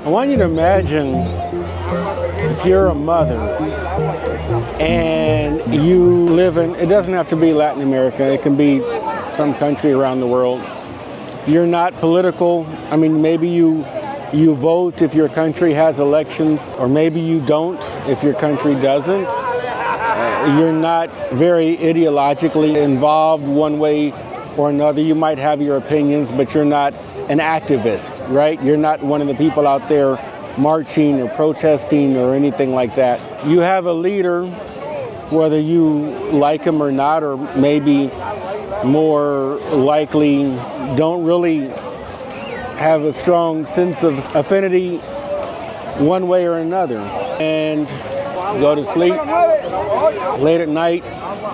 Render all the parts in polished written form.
I want you to imagine if you're a mother and you live in, it doesn't have to be Latin America, it can be some country around the world. You're not political. I mean, maybe you vote if your country has elections, or maybe you don't if your country doesn't. You're not very ideologically involved one way or another. You might have your opinions, but you're not an activist, right? You're not one of the people out there marching or protesting or anything like that. You have a leader, whether you like him or not, or maybe more likely don't really have a strong sense of affinity one way or another. And go to sleep. Late at night,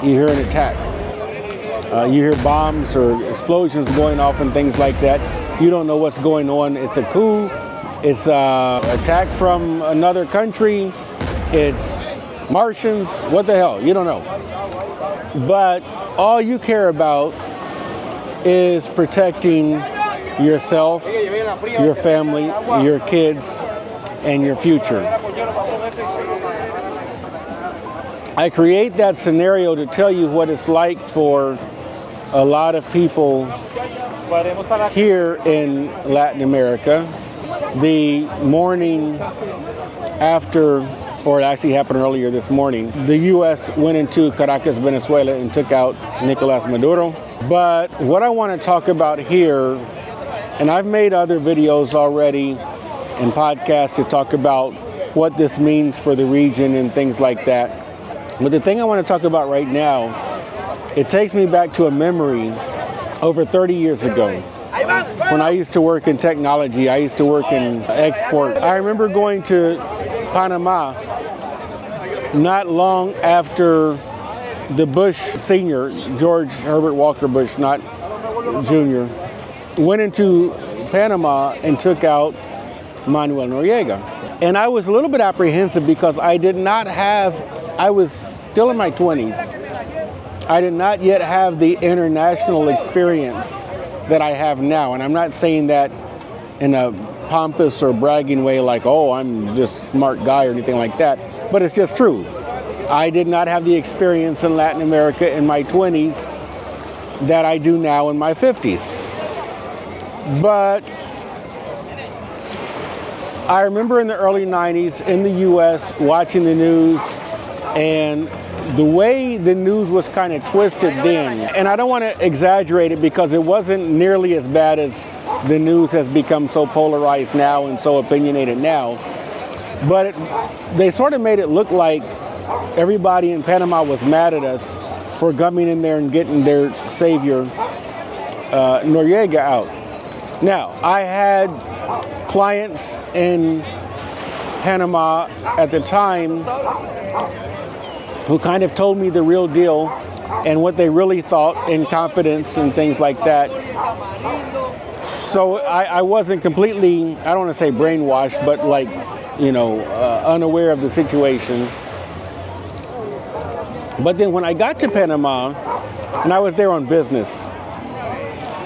you hear an attack. You hear bombs or explosions going off and things like that. You don't know what's going on. It's a coup. It's an attack from another country. It's Martians. What the hell? You don't know. But all you care about is protecting yourself, your family, your kids, and your future. I create that scenario to tell you what it's like for a lot of people here in Latin America. The morning after, or it actually happened earlier this morning, the U.S. went into Caracas, Venezuela, and took out Nicolas Maduro. But what I want to talk about here, and I've made other videos already and podcasts to talk about what this means for the region and things like that. But the thing I want to talk about right now, it takes me back to a memory over 30 years ago. When I used to work in technology, I used to work in export. I remember going to Panama not long after the Bush Sr., George Herbert Walker Bush, not Jr., went into Panama and took out Manuel Noriega. And I was a little bit apprehensive because I was still in my 20s. I did not yet have the international experience that I have now. And I'm not saying that in a pompous or bragging way like, oh, I'm just a smart guy or anything like that. But it's just true. I did not have the experience in Latin America in my 20s that I do now in my 50s. But I remember in the early 90s in the US watching the news, and the way the news was kind of twisted then, and I don't want to exaggerate it because it wasn't nearly as bad as the news has become so polarized now and so opinionated now, but they sort of made it look like everybody in Panama was mad at us for coming in there and getting their savior, Noriega, out. Now, I had clients in Panama at the time who kind of told me the real deal and what they really thought in confidence and things like that. So I wasn't completely, I don't want to say brainwashed, but like, unaware of the situation. But then when I got to Panama, and I was there on business,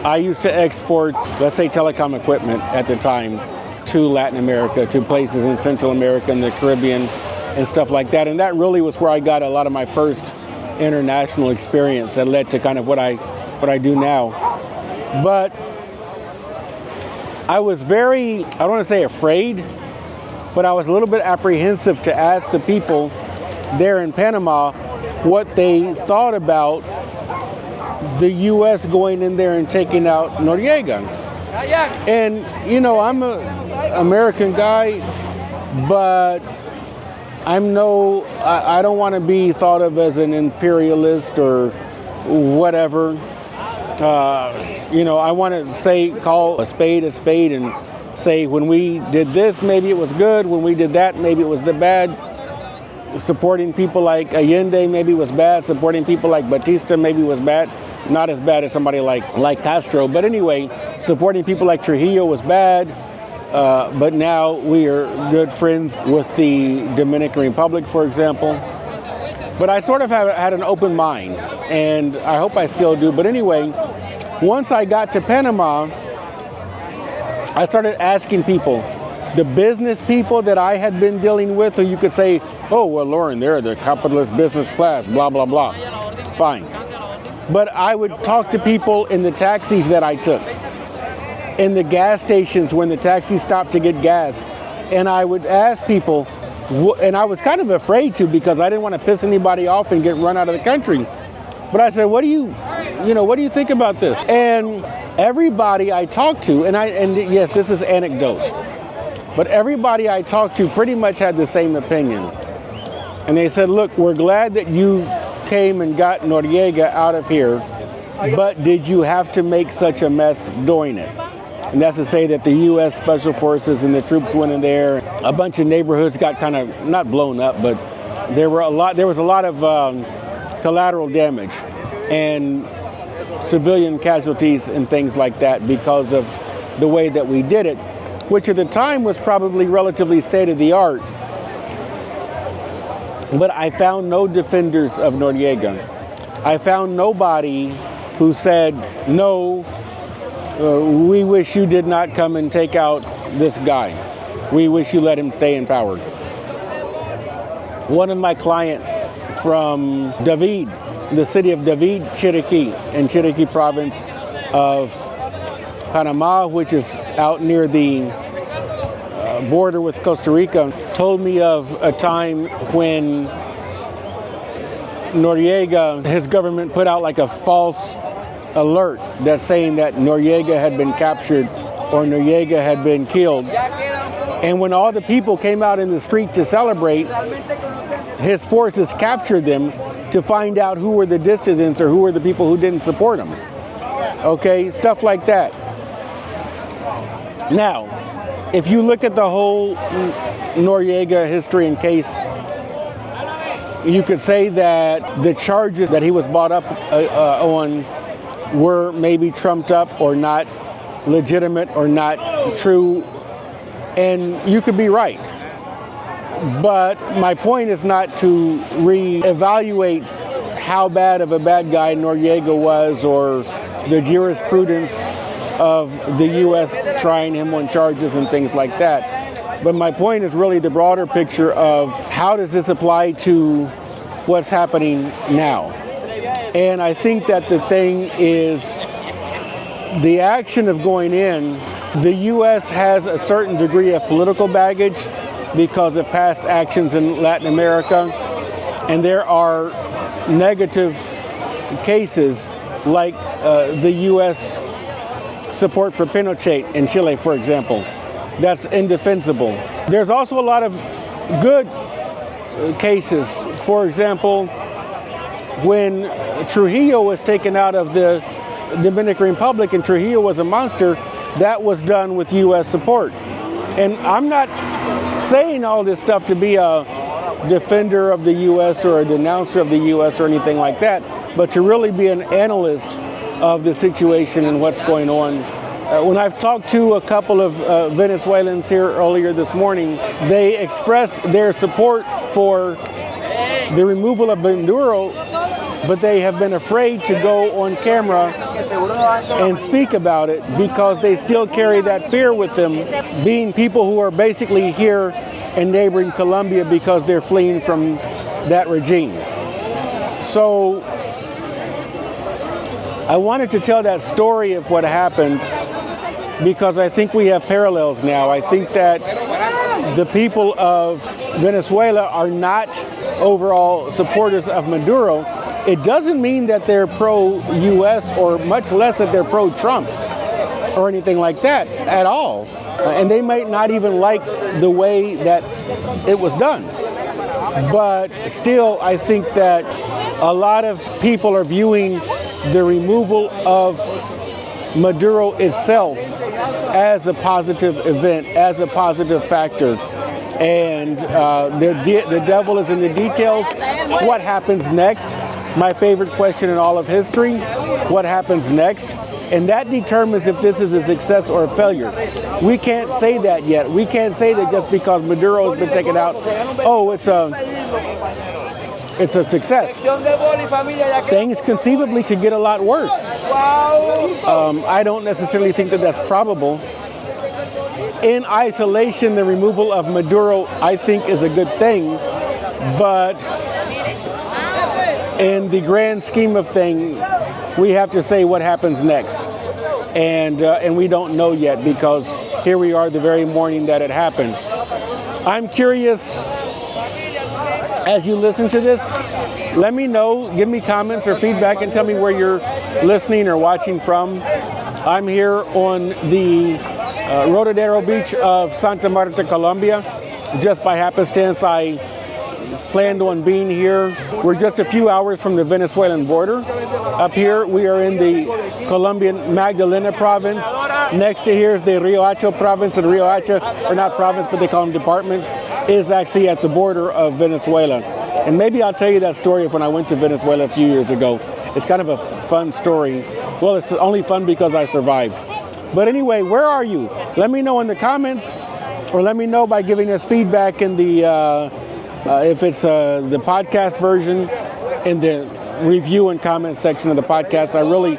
I used to export, let's say, telecom equipment at the time to Latin America, to places in Central America and the Caribbean and stuff like that. And that really was where I got a lot of my first international experience that led to kind of what I do now. But I was very, I don't want to say afraid, but I was a little bit apprehensive to ask the people there in Panama what they thought about the U.S. going in there and taking out Noriega. And, I'm an American guy, but I don't want to be thought of as an imperialist or whatever. I want to call a spade and say when we did this, maybe it was good. When we did that, maybe it was the bad. Supporting people like Allende maybe was bad. Supporting people like Batista maybe was bad. Not as bad as somebody like Castro. But anyway, supporting people like Trujillo was bad. But now we are good friends with the Dominican Republic, for example. But I sort of had an open mind, and I hope I still do. But anyway, once I got to Panama, I started asking people, The business people that I had been dealing with, or you could say, oh, well, Lauren, they're the capitalist business class, blah, blah, blah. Fine. But I would talk to people in the taxis that I took, in the gas stations when the taxi stopped to get gas. And I would ask people, and I was kind of afraid to because I didn't want to piss anybody off and get run out of the country. But I said, what do you think about this? And everybody I talked to, and yes, this is anecdote, but everybody I talked to pretty much had the same opinion. And they said, look, we're glad that you came and got Noriega out of here, but did you have to make such a mess doing it? And that's to say that the U.S. Special Forces and the troops went in there. A bunch of neighborhoods got kind of, not blown up, but there was a lot of collateral damage and civilian casualties and things like that because of the way that we did it, which at the time was probably relatively state-of-the-art. But I found no defenders of Noriega. I found nobody who said, no, we wish you did not come and take out this guy. We wish you let him stay in power. One of my clients from David, the city of David, Chiriquí, in Chiriquí province of Panama, which is out near the border with Costa Rica, told me of a time when Noriega, his government put out like a false alert that's saying that Noriega had been captured or Noriega had been killed. And when all the people came out in the street to celebrate, his forces captured them to find out who were the dissidents or who were the people who didn't support him. Okay, stuff like that. Now, if you look at the whole Noriega history and case, you could say that the charges that he was brought up on were maybe trumped up or not legitimate or not true, and you could be right. But my point is not to re-evaluate how bad of a bad guy Noriega was or the jurisprudence of the U.S. trying him on charges and things like that. But my point is really the broader picture of how does this apply to what's happening now. And I think that the thing is the action of going in, the U.S. has a certain degree of political baggage because of past actions in Latin America. And there are negative cases like the U.S. support for Pinochet in Chile, for example. That's indefensible. There's also a lot of good cases. For example, when Trujillo was taken out of the Dominican Republic and Trujillo was a monster, that was done with U.S. support. And I'm not saying all this stuff to be a defender of the U.S. or a denouncer of the U.S. or anything like that, but to really be an analyst of the situation and what's going on. When I've talked to a couple of Venezuelans here earlier this morning, they expressed their support for the removal of Maduro, but they have been afraid to go on camera and speak about it because they still carry that fear with them, being people who are basically here in neighboring Colombia because they're fleeing from that regime. So I wanted to tell that story of what happened because I think we have parallels now. I think that the people of Venezuela are not overall supporters of Maduro. It doesn't mean that they're pro-US or much less that they're pro-Trump or anything like that at all. And they might not even like the way that it was done. But still, I think that a lot of people are viewing the removal of Maduro itself as a positive event, as a positive factor. And the devil is in the details. What happens next? My favorite question in all of history, what happens next? And that determines if this is a success or a failure. We can't say that yet. We can't say that just because Maduro has been taken out, oh, it's a success. Things conceivably could get a lot worse. I don't necessarily think that that's probable. in isolation, the removal of Maduro, I think, is a good thing. But in the grand scheme of things, we have to say what happens next. And we don't know yet, because here we are the very morning that it happened. I'm curious, as you listen to this, let me know, give me comments or feedback, and tell me where you're listening or watching from. I'm here on the Rodadero beach of Santa Marta, Colombia. Just by happenstance, I planned on being here. We're just a few hours from the Venezuelan border. Up here, we are in the Colombian Magdalena province. Next to here is the Rio Hacho province, and Rio Hacho, or not province, but they call them departments, is actually at the border of Venezuela. And maybe I'll tell you that story of when I went to Venezuela a few years ago. It's kind of a fun story. Well, it's only fun because I survived. But anyway, where are you? Let me know in the comments, or let me know by giving us feedback in the if it's the podcast version, in the review and comment section of the podcast. I really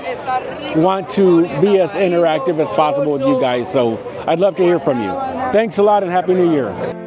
want to be as interactive as possible with you guys, so I'd love to hear from you. Thanks a lot, and Happy New Year.